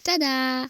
tada!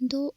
2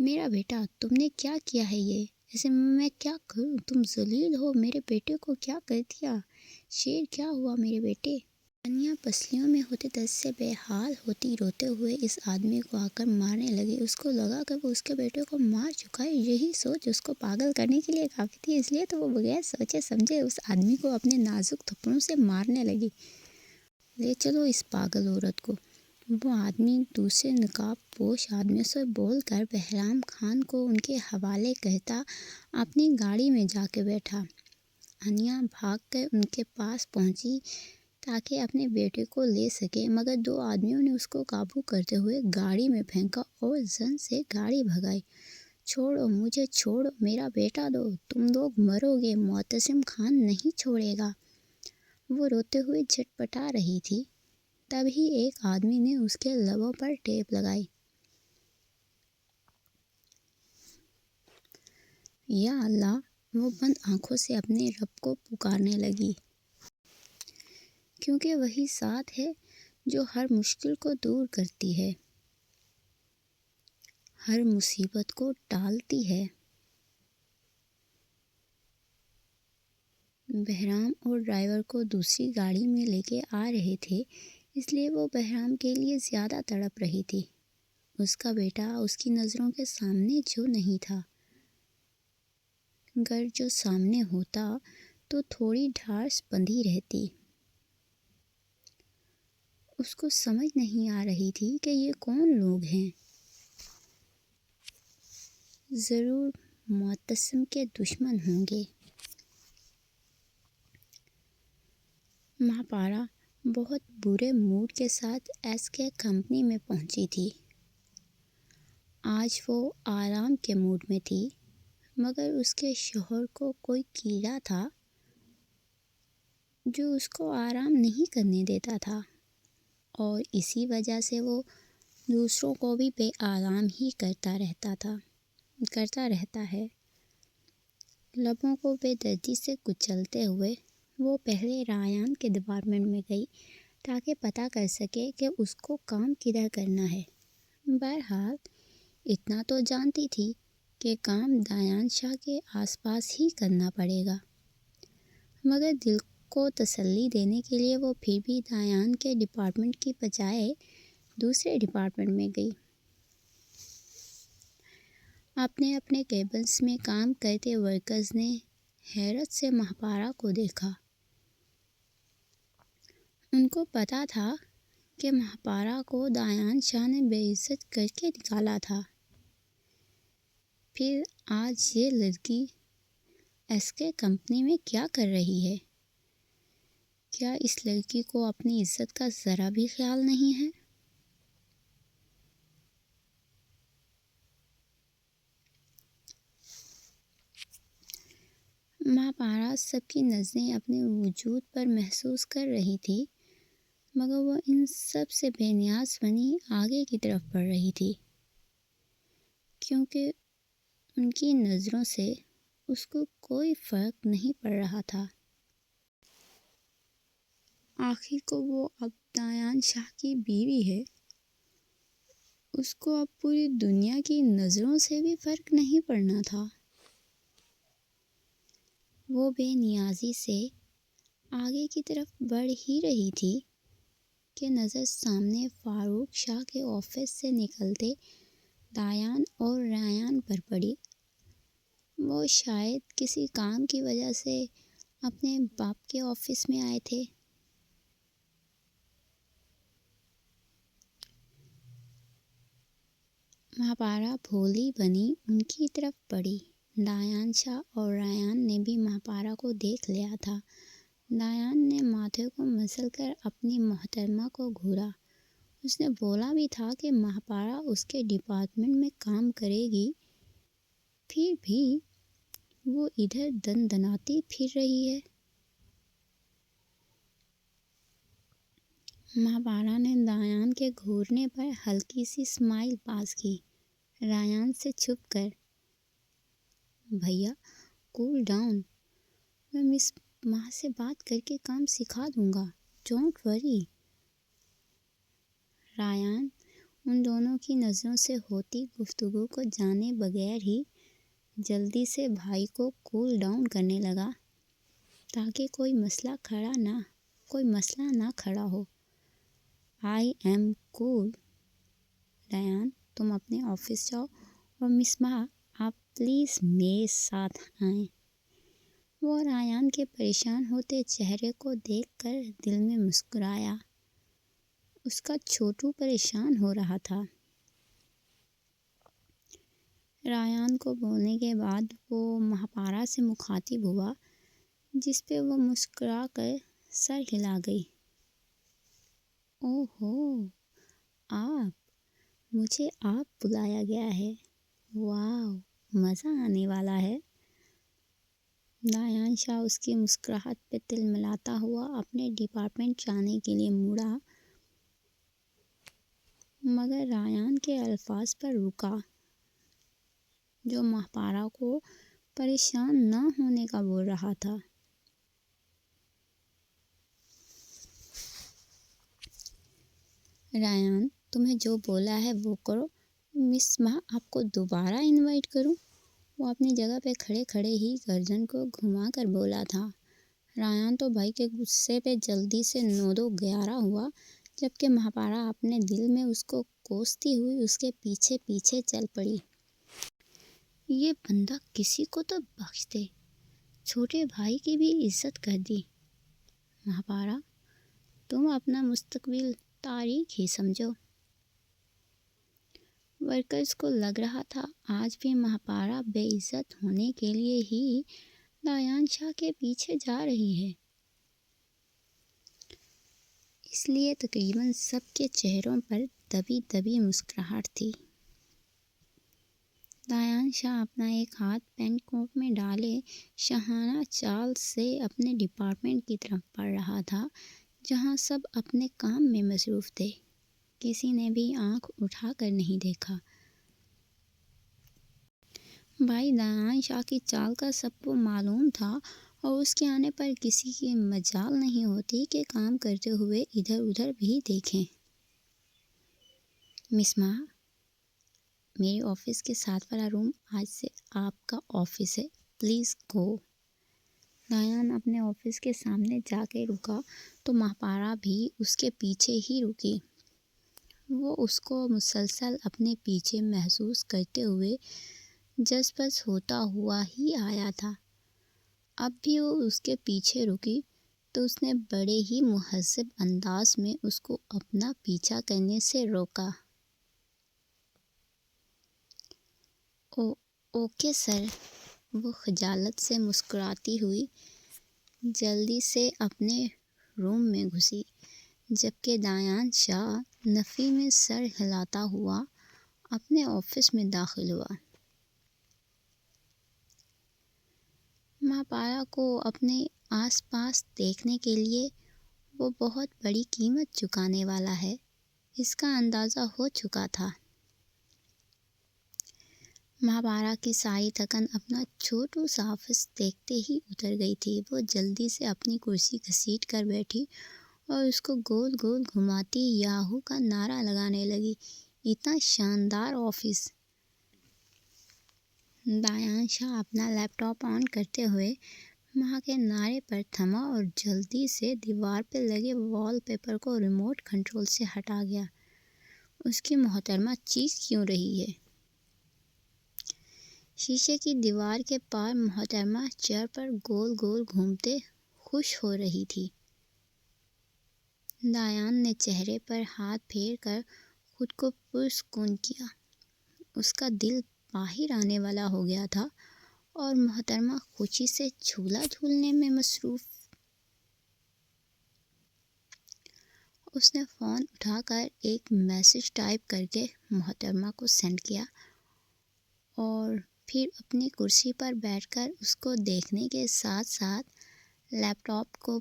میرا بیٹا، تم نے کیا کیا ہے یہ؟ ایسے میں کیا کروں؟ تم ذلیل ہو، میرے بیٹے کو کیا کر دیا؟ شیر، کیا ہوا میرے بیٹے؟ انیا پسلیوں میں ہوتے درد سے بے حال ہوتی روتے ہوئے اس آدمی کو آ کر مارنے لگی۔ اس کو لگا کہ وہ اس کے بیٹے کو مار چکا ہے۔ یہی سوچ اس کو پاگل کرنے کے لیے کافی تھی، اس لیے تو وہ بغیر سوچے سمجھے اس آدمی کو اپنے نازک تھپڑوں سے مارنے لگی۔ لے چلو اس پاگل عورت کو۔ وہ آدمی دوسرے نقاب پوش آدمیوں سے بول کر بہرام خان کو ان کے حوالے کرتا اپنی گاڑی میں جا کے بیٹھا۔ انیا بھاگ کر ان کے پاس پہنچی تاکہ اپنے بیٹے کو لے سکے، مگر دو آدمیوں نے اس کو قابو کرتے ہوئے گاڑی میں پھینکا اور زن سے گاڑی بھگائی۔ چھوڑو مجھے، چھوڑو، میرا بیٹا دو، تم لوگ مرو گے، معتصم خان نہیں چھوڑے گا۔ وہ روتے ہوئے جھٹپٹا رہی تھی، تبھی ایک آدمی نے اس کے لبوں پر ٹیپ لگائی۔ یا اللہ! وہ بند آنکھوں سے اپنے رب کو پکارنے لگی، کیونکہ وہی ذات ہے جو ہر مشکل کو دور کرتی ہے، ہر مصیبت کو ٹالتی ہے۔ بہرام اور ڈرائیور کو دوسری گاڑی میں لے کے آ رہے تھے، اس لیے وہ بہرام کے لیے زیادہ تڑپ رہی تھی۔ اس کا بیٹا اس کی نظروں کے سامنے جو نہیں تھا، گر جو سامنے ہوتا تو تھوڑی ڈھارس بندھی رہتی۔ اس کو سمجھ نہیں آ رہی تھی کہ یہ کون لوگ ہیں۔ ضرور معتصم کے دشمن ہوں گے۔ مہاپارا بہت برے موڈ کے ساتھ ایس کے کمپنی میں پہنچی تھی۔ آج وہ آرام کے موڈ میں تھی، مگر اس کے شوہر کو کوئی کیڑا تھا جو اس کو آرام نہیں کرنے دیتا تھا، اور اسی وجہ سے وہ دوسروں کو بھی بے آرام ہی کرتا رہتا ہے۔ لبوں کو بے دردی سے کچلتے ہوئے وہ پہلے ریان کے ڈپارٹمنٹ میں گئی تاکہ پتہ کر سکے کہ اس کو کام کدھر کرنا ہے۔ بہرحال اتنا تو جانتی تھی کہ کام دیان شاہ کے آس پاس ہی کرنا پڑے گا، مگر دل کو تسلی دینے کے لیے وہ پھر بھی دیان کے ڈپارٹمنٹ کی بجائے دوسرے ڈپارٹمنٹ میں گئی۔ اپنے اپنے کیبنز میں کام کرتے ورکرز نے حیرت سے مہاپارا کو دیکھا۔ ان کو پتہ تھا کہ مہاپارا کو دیان شاہ نے بے عزت کر کے نکالا تھا، پھر آج یہ لڑکی ایس کے کمپنی میں کیا کر رہی ہے؟ کیا اس لڑکی کو اپنی عزت کا ذرا بھی خیال نہیں ہے؟ مہاپارا سب کی نظریں اپنے وجود پر محسوس کر رہی تھی، مگر وہ ان سب سے بے نیاز بنی آگے کی طرف بڑھ رہی تھی، کیونکہ ان کی نظروں سے اس کو کوئی فرق نہیں پڑ رہا تھا۔ آخر کو وہ اب دیان شاہ کی بیوی ہے، اس کو اب پوری دنیا کی نظروں سے بھی فرق نہیں پڑنا تھا۔ وہ بے نیازی سے آگے کی طرف بڑھ ہی رہی تھی کہ نظر سامنے فاروق شاہ کے آفس سے نکلتے دیان اور ریان پر پڑی۔ وہ شاید کسی کام کی وجہ سے اپنے باپ کے آفس میں آئے تھے۔ مہاپارا بھولی بنی ان کی طرف بڑھی۔ دیان شاہ اور ریان نے بھی مہاپارا کو دیکھ لیا تھا۔ دیان نے ماتھے کو مسل کر اپنی محترمہ کو گھورا۔ اس نے بولا بھی تھا کہ مہاپارا اس کے ڈپارٹمنٹ میں کام کرے گی، پھر بھی وہ ادھر دندناتی پھر رہی ہے۔ مہاپارا نے دیان کے گھورنے پر ہلکی سی اسمائل پاس کی، ریان سے چھپ کر۔ بھیا کول ڈاؤن، میں مس ماہ سے بات کر کے کام سکھا دوں گا، ڈونٹ وری۔ ریان ان دونوں کی نظروں سے ہوتی گفتگو کو جانے بغیر ہی جلدی سے بھائی کو کول ڈاؤن کرنے لگا تاکہ کوئی مسئلہ نہ کھڑا ہو۔ آئی ایم کول۔ ریان، تم اپنے آفس جاؤ اور مس مہا آپ پلیز میرے ساتھ آئیں۔ وہ ریان کے پریشان ہوتے چہرے کو دیکھ کر دل میں مسکرایا۔ اس کا چھوٹو پریشان ہو رہا تھا۔ ریان کو بولنے کے بعد وہ مہاپارا سے مخاطب ہوا، جس پہ وہ مسکرا کر سر ہلا گئی۔ اوہ ہو، مجھے آپ بلایا گیا ہے۔ واو، مزہ آنے والا ہے۔ دایان شاہ اس کی مسکراہٹ پہ تل ملاتا ہوا اپنے ڈپارٹمنٹ جانے کے لیے مڑا، مگر ریان کے الفاظ پر رکا جو مہاپارا کو پریشان نہ ہونے کا بول رہا تھا۔ ریان، تمہیں جو بولا ہے وہ کرو۔ مس مہا آپ کو دوبارہ انوائٹ کروں؟ وہ اپنی جگہ پہ کھڑے کھڑے ہی گردن کو گھما کر بولا تھا۔ ریان تو بھائی کے غصے پہ جلدی سے 9-2-11 ہوا، جبکہ مہاپارا اپنے دل میں اس کو کوستی ہوئی اس کے پیچھے پیچھے چل پڑی۔ یہ بندہ کسی کو تو بخش دے، چھوٹے بھائی کی بھی عزت کر دی۔ مہاپارا، تم اپنا مستقبل تاریک ہی سمجھو۔ ورکرز کو لگ رہا تھا آج بھی مہاپارا بے عزت ہونے کے لیے ہی دایان شاہ کے پیچھے جا رہی ہے۔ اس لیے تقریباً سب کے چہروں پر دبی دبی مسکراہٹ تھی۔ دایان شاہ اپنا ایک ہاتھ پین کوٹ میں ڈالے شاہانہ چال سے اپنے ڈپارٹمنٹ کی طرف بڑھ رہا تھا، جہاں سب اپنے کام میں مصروف تھے۔ کسی نے بھی آنکھ اٹھا کر نہیں دیکھا۔ بھائی دایان شاہ کی چال کا سب کو معلوم تھا اور اس کے آنے پر کسی کی مجال نہیں ہوتی کہ کام کرتے ہوئے ادھر ادھر بھی دیکھیں۔ مس مہا، میرے آفس کے ساتھ والا روم آج سے آپ کا آفس ہے، پلیز گو۔ دایان اپنے آفس کے سامنے جا کے رکا تو مہاپارا بھی اس کے پیچھے ہی رکی۔ وہ اس کو مسلسل اپنے پیچھے محسوس کرتے ہوئے جس بس ہوتا ہوا ہی آیا تھا۔ اب بھی وہ اس کے پیچھے رکی تو اس نے بڑے ہی مہذب انداز میں اس کو اپنا پیچھا کرنے سے روکا۔ Okay sir. وہ خجالت سے مسکراتی ہوئی جلدی سے اپنے روم میں گھسی، جبکہ دایان شاہ نفی میں سر ہلاتا ہوا اپنے آفس میں داخل ہوا۔ مہاپارا کو اپنے آس پاس دیکھنے کے لیے وہ بہت بڑی قیمت چکانے والا ہے، اس کا اندازہ ہو چکا تھا۔ مہاپارا کی ساری تھکن اپنا چھوٹو سا آفس دیکھتے ہی اتر گئی تھی۔ وہ جلدی سے اپنی کرسی گھسیٹ کر بیٹھی اور اس کو گول گول گھماتی یاہو کا نعرہ لگانے لگی، اتنا شاندار آفس! دایان شاہ اپنا لیپ ٹاپ آن کرتے ہوئے مہا کے نعرے پر تھما اور جلدی سے دیوار پہ لگے وال پیپر کو ریموٹ کنٹرول سے ہٹا گیا۔ اس کی محترمہ چیخ کیوں رہی ہے؟ شیشے کی دیوار کے پار محترمہ چیئر پر گول گول گھومتے خوش ہو رہی تھی۔ دایان نے چہرے پر ہاتھ پھیر کر خود کو پرسکون کیا۔ اس کا دل باہر آنے والا ہو گیا تھا اور محترمہ خوشی سے جھولا جھولنے میں مصروف۔ اس نے فون اٹھا کر ایک میسج ٹائپ کر کے محترمہ کو سینڈ کیا اور پھر اپنی کرسی پر بیٹھ کر اس کو دیکھنے کے ساتھ ساتھ لیپ ٹاپ کو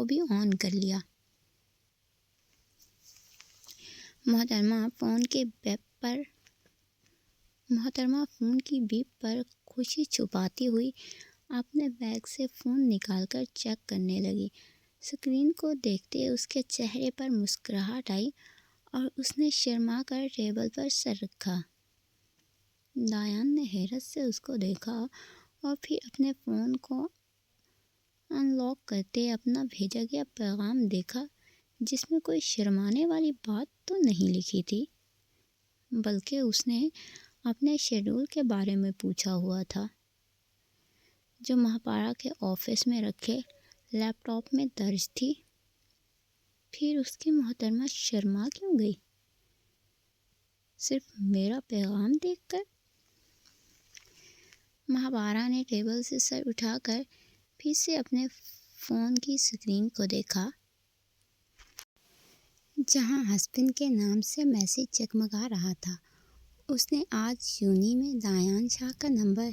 بھی آن کر لیا۔ محترمہ فون کی بیپ پر خوشی چھپاتی ہوئی اپنے بیگ سے فون نکال کر چیک کرنے لگی۔ اسکرین کو دیکھتے اس کے چہرے پر مسکراہٹ آئی اور اس نے شرما کر ٹیبل پر سر رکھا۔ ڈایان نے حیرت سے اس کو دیکھا اور پھر اپنے فون کو ان لاک کرتے اپنا بھیجا گیا پیغام دیکھا، جس میں کوئی شرمانے والی بات تو نہیں لکھی تھی، بلکہ اس نے اپنے شیڈول کے بارے میں پوچھا ہوا تھا، جو مہاپارا کے آفس میں رکھے لیپ ٹاپ میں درج تھی۔ پھر اس کی محترمہ شرما کیوں گئی؟ صرف میرا پیغام دیکھ کر؟ مہاپارا نے ٹیبل سے سر اٹھا کر پھر سے اپنے فون کی اسکرین کو دیکھا، جہاں ہسبینڈ کے نام سے میسج جگمگا رہا تھا۔ اس نے آج یونی میں ڈایان شاہ کا نمبر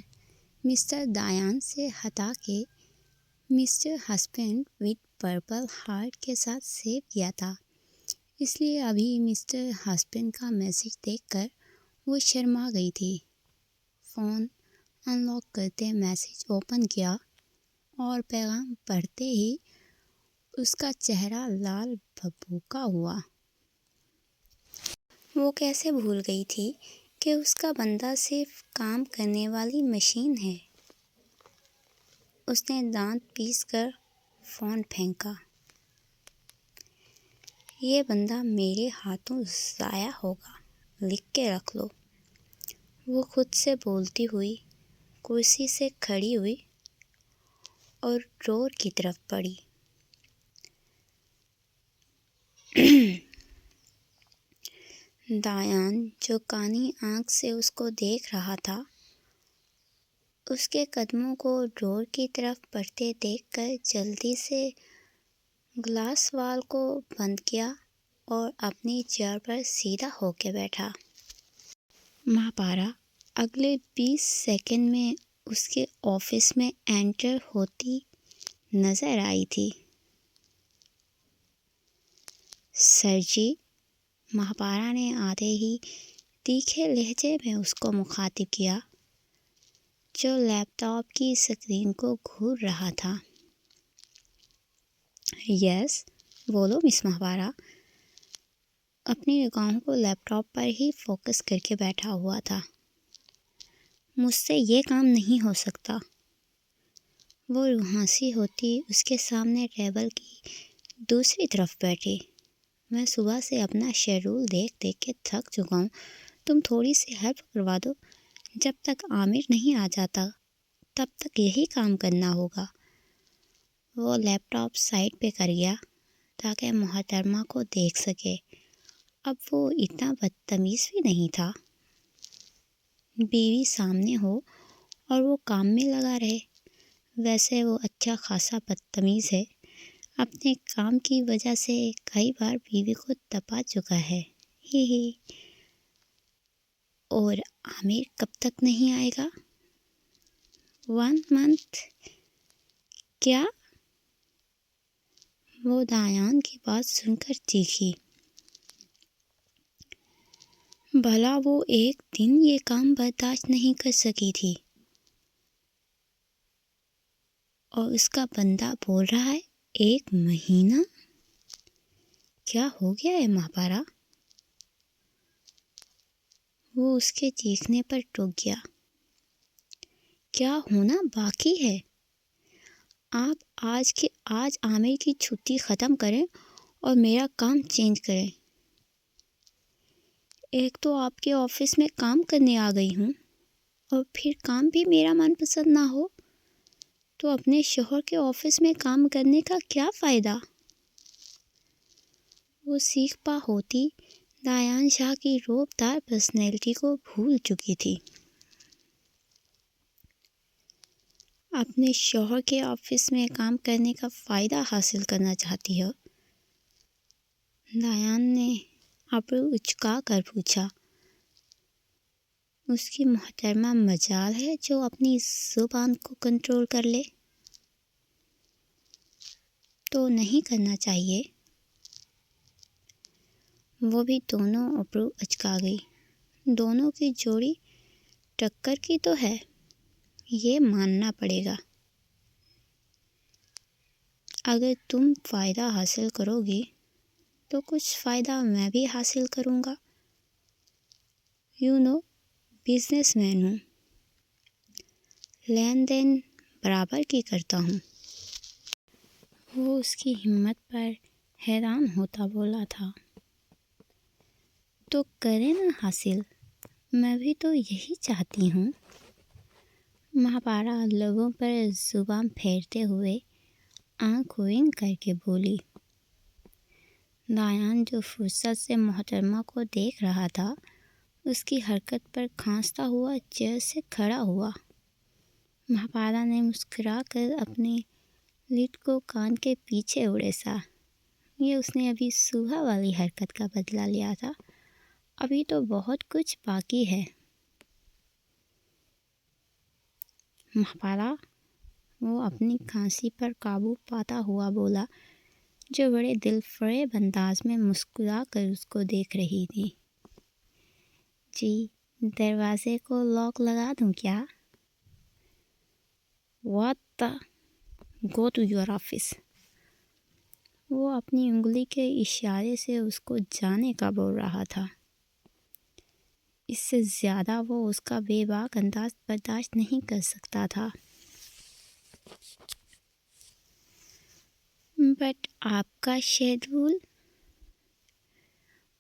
مسٹر ڈایان سے ہٹا کے mister husband with purple heart کے ساتھ سیو کیا تھا، اس لیے ابھی مسٹر ہسبینڈ کا میسج دیکھ کر وہ شرما گئی تھی۔ فون ان لاک کرتے میسج اوپن کیا اور پیغام پڑھتے ہی اس کا چہرہ لال بھبوکا ہوا۔ وہ کیسے بھول گئی تھی کہ اس کا بندہ صرف کام کرنے والی مشین ہے؟ اس نے دانت پیس کر فون پھینکا۔ یہ بندہ میرے ہاتھوں ضائع ہوگا، لکھ کے رکھ لو۔ وہ خود سے بولتی ہوئی کرسی سے کھڑی ہوئی اور ڈرور کی طرف بڑھی۔ ڈایان جو کانی آنکھ سے اس کو دیکھ رہا تھا، اس کے قدموں کو ڈرور کی طرف بڑھتے دیکھ کر جلدی سے گلاس وال کو بند کیا اور اپنی چیئر پر سیدھا ہو کے بیٹھا۔ مہاپارا اگلے 20 سیکنڈ میں اس کے آفس میں انٹر ہوتی نظر آئی تھی۔ سر جی، مہاپارا نے آتے ہی تیکھے لہجے میں اس کو مخاطب کیا، جو لیپ ٹاپ کی اسکرین کو گھور رہا تھا۔ یس، بولو مس مہاپارا۔ اپنی نگاہوں کو لیپ ٹاپ پر ہی فوکس کر کے بیٹھا ہوا تھا۔ مجھ سے یہ کام نہیں ہو سکتا۔ وہ روحانسی ہوتی اس کے سامنے ٹیبل کی دوسری طرف بیٹھی۔ میں صبح سے اپنا شیڈول دیکھ دیکھ کے تھک چکا ہوں، تم تھوڑی سی ہیلپ کروا دو۔ جب تک عامر نہیں آ جاتا تب تک یہی کام کرنا ہوگا۔ وہ لیپ ٹاپ سائڈ پہ کر گیا تاکہ محترمہ کو دیکھ سکے۔ اب وہ اتنا بدتمیز بھی نہیں تھا۔ بیوی سامنے ہو اور وہ کام میں لگا رہے، ویسے وہ اچھا خاصا بدتمیز ہے۔ اپنے کام کی وجہ سے کئی بار بیوی کو تپا چکا ہے۔ ہی ہی۔ اور عامر کب تک نہیں آئے گا؟ 1 منتھ؟ کیا؟ وہ ڈایان کی بات سن کر چیخی۔ بھلا وہ ایک دن یہ کام برداشت نہیں کر سکی تھی، اور اس کا بندہ بول رہا ہے 1 مہینہ؟ کیا ہو گیا ہے مہاپارا؟ وہ اس کے چیخنے پر رک گیا۔ کیا ہونا باقی ہے؟ آپ آج عامر کی چھٹی ختم کریں اور میرا کام چینج کریں۔ ایک تو آپ کے آفس میں کام کرنے آ گئی ہوں، اور پھر کام بھی میرا من پسند نہ ہو تو اپنے شوہر کے آفس میں کام کرنے کا کیا فائدہ؟ وہ سیکھ پا ہوتی ڈایان شاہ کی روب دار پرسنالٹی کو بھول چکی تھی۔ اپنے شوہر کے آفس میں کام کرنے کا فائدہ حاصل کرنا چاہتی ہو؟ ڈایان نے ابرو اچکا کر پوچھا۔ اس کی محترمہ مجال ہے جو اپنی زبان کو کنٹرول کر لے؟ تو نہیں کرنا چاہیے۔ وہ بھی دونوں ابرو اچکا گئی۔ دونوں کی جوڑی ٹکر کی تو ہے، یہ ماننا پڑے گا۔ اگر تم فائدہ حاصل کرو گی تو کچھ فائدہ میں بھی حاصل کروں گا۔ بزنس مین ہوں، لین دین برابر کی کرتا ہوں۔ وہ اس کی ہمت پر حیران ہوتا بولا تھا۔ تو کرے نا حاصل، میں بھی تو یہی چاہتی ہوں۔ مہاپارا لبوں پر زبان پھیرتے ہوئے آنکھ ونک کر کے بولی۔ دایان جو فرصت سے محترمہ کو دیکھ رہا تھا، اس کی حرکت پر کھانستا ہوا چیئر سے کھڑا ہوا۔ مہاپارا نے مسکرا کر اپنے لٹ کو کان کے پیچھے اڑیسا۔ یہ اس نے ابھی صبح والی حرکت کا بدلہ لیا تھا، ابھی تو بہت کچھ باقی ہے۔ مہاپارا، وہ اپنی کھانسی پر قابو پاتا ہوا بولا، جو بڑے دل فریب انداز میں مسکرا کر اس کو دیکھ رہی تھی۔ جی، دروازے کو لاک لگا دوں کیا؟ What the؟ Go to your office۔ وہ اپنی انگلی کے اشارے سے اس کو جانے کا بول رہا تھا۔ اس سے زیادہ وہ اس کا بے باک انداز برداشت نہیں کر سکتا تھا۔ بٹ آپ کا شیڈول؟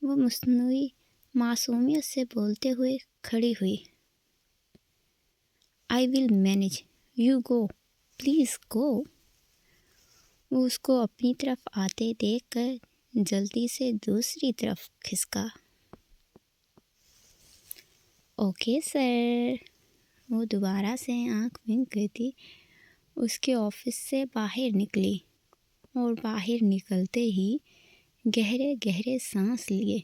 وہ مصنوعی معصومیت سے بولتے ہوئے کھڑی ہوئی۔ I will manage، you go، please go۔ وہ اس کو اپنی طرف آتے دیکھ کر جلدی سے دوسری طرف کھسکا۔ Okay sir. وہ دوبارہ سے آنکھ ونک کرتی اس کے آفس سے باہر نکلی اور باہر نکلتے ہی گہرے گہرے سانس لیے۔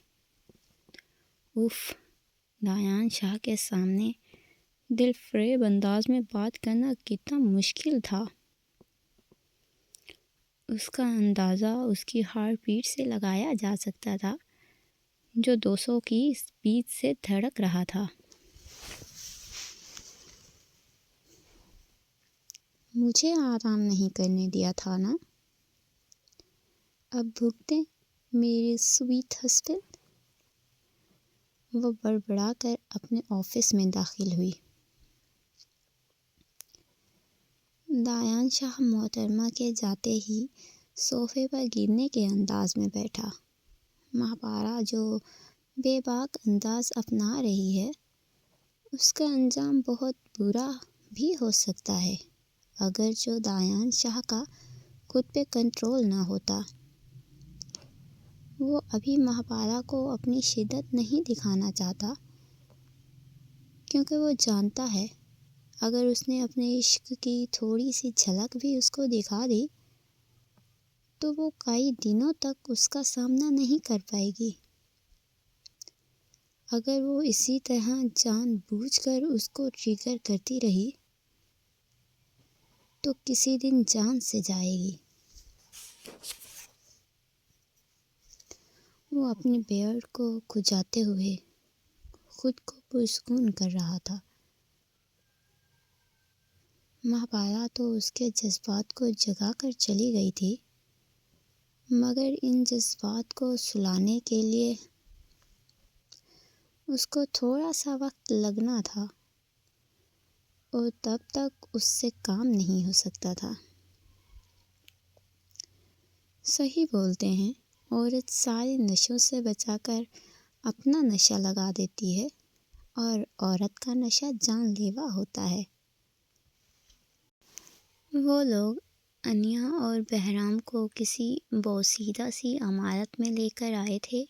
اف، دایان شاہ کے سامنے دل فریب انداز میں بات کرنا کتنا مشکل تھا۔ اس کا اندازہ اس کی ہارٹ بیٹ سے لگایا جا سکتا تھا، جو 200 کی سپیڈ سے دھڑک رہا تھا۔ مجھے آرام نہیں کرنے دیا تھا نا؟ اب بھگتیں میرے سویٹ ہسبینڈ۔ وہ بڑبڑا کر اپنے آفس میں داخل ہوئی۔ دایان شاہ محترمہ کے جاتے ہی صوفے پر گرنے کے انداز میں بیٹھا۔ مہاپارا جو بے باک انداز اپنا رہی ہے، اس کا انجام بہت برا بھی ہو سکتا ہے اگر جو دایان شاہ کا خود پہ کنٹرول نہ ہوتا۔ وہ ابھی مہاپارا کو اپنی شدت نہیں دکھانا چاہتا، کیونکہ وہ جانتا ہے اگر اس نے اپنے عشق کی تھوڑی سی جھلک بھی اس کو دکھا دی تو وہ کئی دنوں تک اس کا سامنا نہیں کر پائے گی۔ اگر وہ اسی طرح جان بوجھ کر اس کو ٹریگر کرتی رہی تو کسی دن جان سے جائے گی۔ وہ اپنے بیئرڈ کو کھجاتے ہوئے خود کو پرسکون کر رہا تھا۔ مہاپارا تو اس کے جذبات کو جگا کر چلی گئی تھی، مگر ان جذبات کو سلانے کے لیے اس کو تھوڑا سا وقت لگنا تھا، اور تب تک اس سے کام نہیں ہو سکتا تھا۔ صحیح بولتے ہیں، عورت سارے نشوں سے بچا کر اپنا نشہ لگا دیتی ہے، اور عورت کا نشہ جان لیوا ہوتا ہے۔ وہ لوگ انیا اور بہرام کو کسی بوسیدہ سی عمارت میں لے کر آئے تھے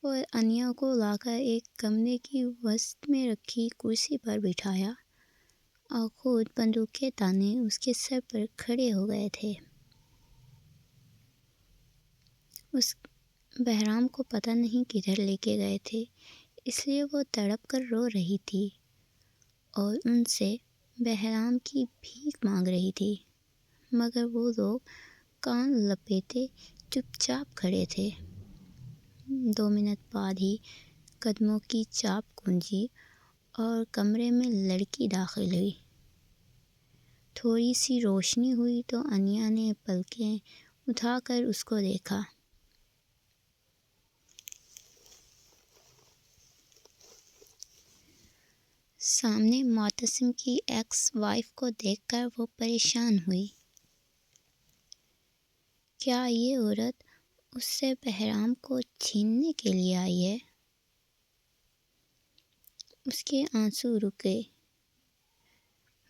اور انیا کو لا کر ایک کمرے کی وسط میں رکھی کرسی پر بٹھایا اور خود بندوق کے تانے اس کے سر پر کھڑے ہو گئے تھے۔ اس بہرام کو پتہ نہیں کدھر لے کے گئے تھے، اس لیے وہ تڑپ کر رو رہی تھی اور ان سے بہرام کی بھیک مانگ رہی تھی، مگر وہ لوگ کان لپیٹے چپ چاپ کھڑے تھے۔ 2 منٹ بعد ہی قدموں کی چاپ گونجی اور کمرے میں لڑکی داخل ہوئی۔ تھوڑی سی روشنی ہوئی تو انیا نے پلکیں اٹھا کر اس کو دیکھا۔ سامنے معتصم کی ایکس وائف کو دیکھ کر وہ پریشان ہوئی۔ کیا یہ عورت اس سے بہرام کو چھیننے کے لیے آئی ہے؟ اس کے آنسو رک گئے۔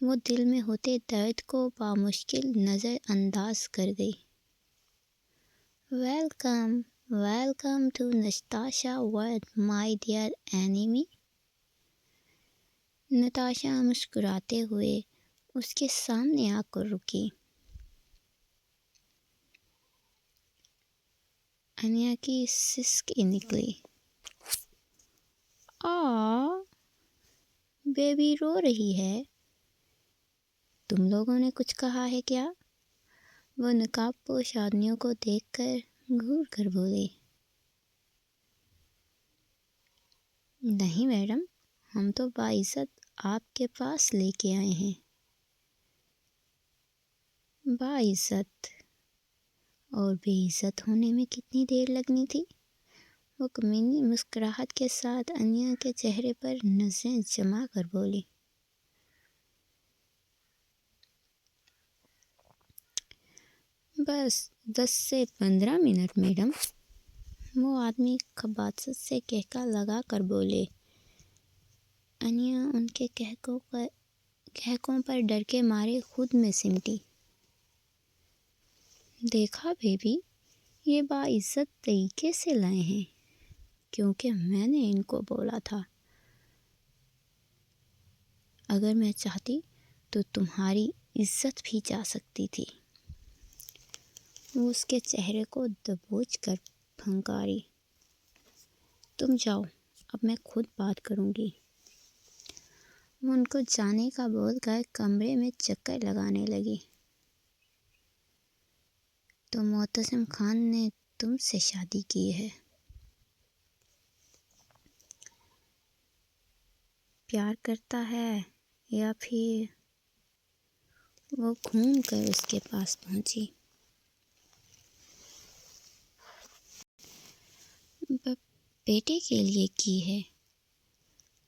وہ دل میں ہوتے درد کو بامشکل نظر انداز کر گئی۔ Welcome, welcome to Natasha world my dear enemy. Natasha مسکراتے ہوئے اس کے سامنے آ کر رکی۔ انیا کی سسکی نکلی۔ بیبی رو رہی ہے۔ تم لوگوں نے کچھ کہا ہے کیا؟ وہ نقاب پوش آدمیوں کو دیکھ کر گھور کر بولے۔ نہیں میڈم، ہم تو باعزت آپ کے پاس لے کے آئے ہیں۔ باعزت اور بے عزت ہونے میں کتنی دیر لگنی تھی؟ وہ کمینی مسکراہٹ کے ساتھ انیا کے چہرے پر نظریں جما کر بولی۔ بس 10 سے 15 منٹ میڈم، وہ آدمی خباثت سے کہکا لگا کر بولے۔ انیا ان کے کہکوں پر ڈر کے مارے خود میں سمٹی۔ دیکھا بیبی، یہ باعزت طریقے سے لائے ہیں کیونکہ میں نے ان کو بولا تھا۔ اگر میں چاہتی تو تمہاری عزت بھی جا سکتی تھی۔ وہ اس کے چہرے کو دبوچ کر پھنکاری۔ تم جاؤ، اب میں خود بات کروں گی۔ وہ ان کو جانے کا بول کر کمرے میں چکر لگانے لگی۔ تو معتصم خان نے تم سے شادی کی ہے؟ پیار کرتا ہے یا پھر؟ وہ گھوم کر اس کے پاس پہنچی۔ بیٹے کے لیے کی ہے۔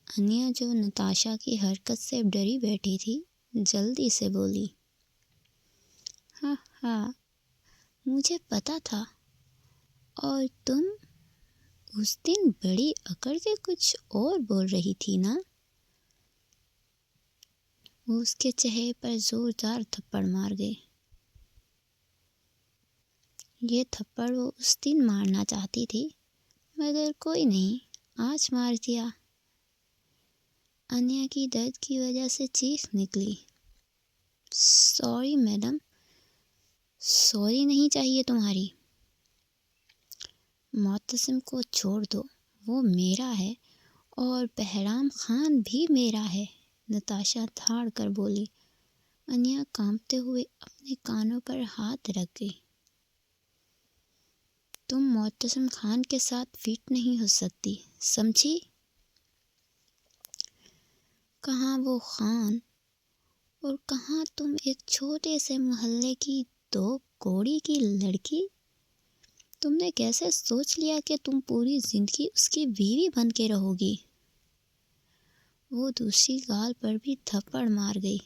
انیا جو نتاشا کی حرکت سے ڈری بیٹھی تھی جلدی سے بولی۔ ہاں ہاں، مجھے پتا تھا۔ اور تم اس دن بڑی اکڑ کے کچھ اور بول رہی تھی نا؟ وہ اس کے چہرے پر زوردار تھپڑ مار گئی۔ یہ تھپڑ وہ اس دن مارنا چاہتی تھی مگر کوئی نہیں، آج مار دیا۔ انیا کی درد کی وجہ سے چیخ نکلی۔ سوری میڈم، سوری نہیں چاہیے تمہاری۔ معتصم کو چھوڑ دو، وہ میرا ہے اور بہرام خان بھی میرا ہے، نتاشا دھاڑ کر بولی۔ انیا کانپتے ہوئے اپنے کانوں پر ہاتھ رکھ گئی۔ تم معتصم خان کے ساتھ فٹ نہیں ہو سکتی، سمجھی؟ کہاں وہ خان اور کہاں تم ایک چھوٹے سے محلے کی 2 کوڑی کی لڑکی؟ تم نے کیسے سوچ لیا کہ تم پوری زندگی اس کی بیوی بن کے رہو گی؟ وہ دوسری گال پر بھی تھپڑ مار گئی۔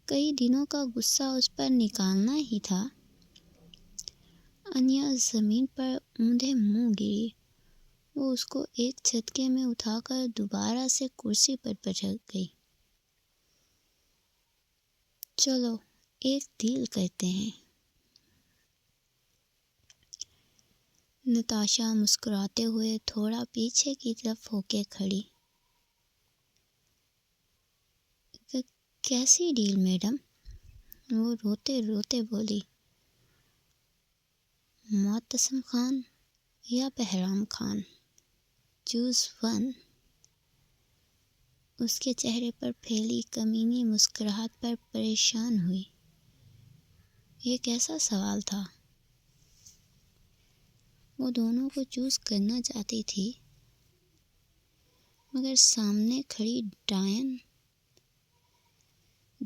کئی دنوں کا غصہ اس پر نکالنا ہی تھا۔ انیا زمین پر اوندھے منہ گری۔ وہ اس کو ایک جھٹکے میں اٹھا کر دوبارہ سے کرسی پر بٹھ گئی۔ چلو ایک ڈیل کرتے ہیں۔ نتاشا مسکراتے ہوئے تھوڑا پیچھے کی طرف ہو کے کھڑی۔ کیسی ڈیل میڈم؟ وہ روتے روتے بولی۔ معتصم خان یا بہرام خان، چوز ون۔ اس کے چہرے پر پھیلی کمینی مسکراہٹ پر پریشان ہوئی۔ یہ کیسا سوال تھا؟ وہ دونوں کو چوز کرنا چاہتی تھی مگر سامنے کھڑی